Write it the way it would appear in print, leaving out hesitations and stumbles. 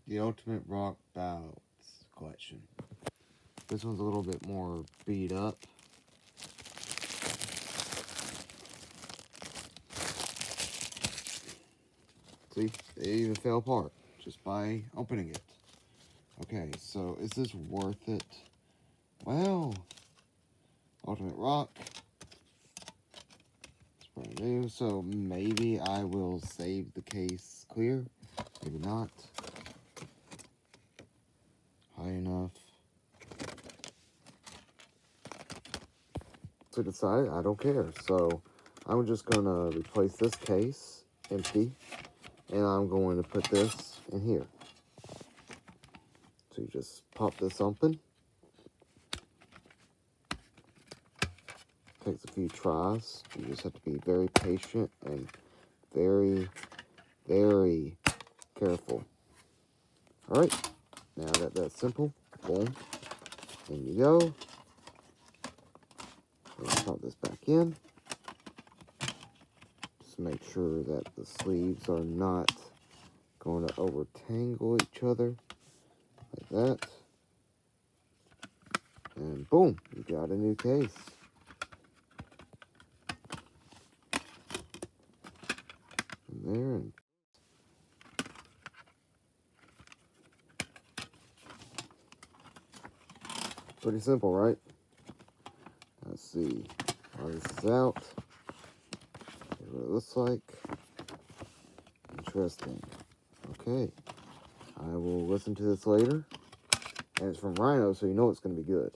the Ultimate Rock Ballads collection. This one's a little bit more beat up. See, they even fell apart just by opening it. Okay, so is this worth it? Well, Ultimate Rock. It's brand new, so maybe I will save the case clear. Maybe not. High enough. To decide, I don't care. So I'm just gonna replace this case empty, and I'm going to put this in here. So you just pop this open. Takes a few tries. You just have to be very patient and very, very careful. All right, now that that's simple, boom, in you go. Let's pop this back in. Just make sure that the sleeves are not going to over-tangle each other, like that. And boom, you got a new case. And there, and pretty simple, right? Let's see how this is out. Here's what it looks like. Interesting. Okay. I will listen to this later. And it's from Rhino, so you know it's going to be good.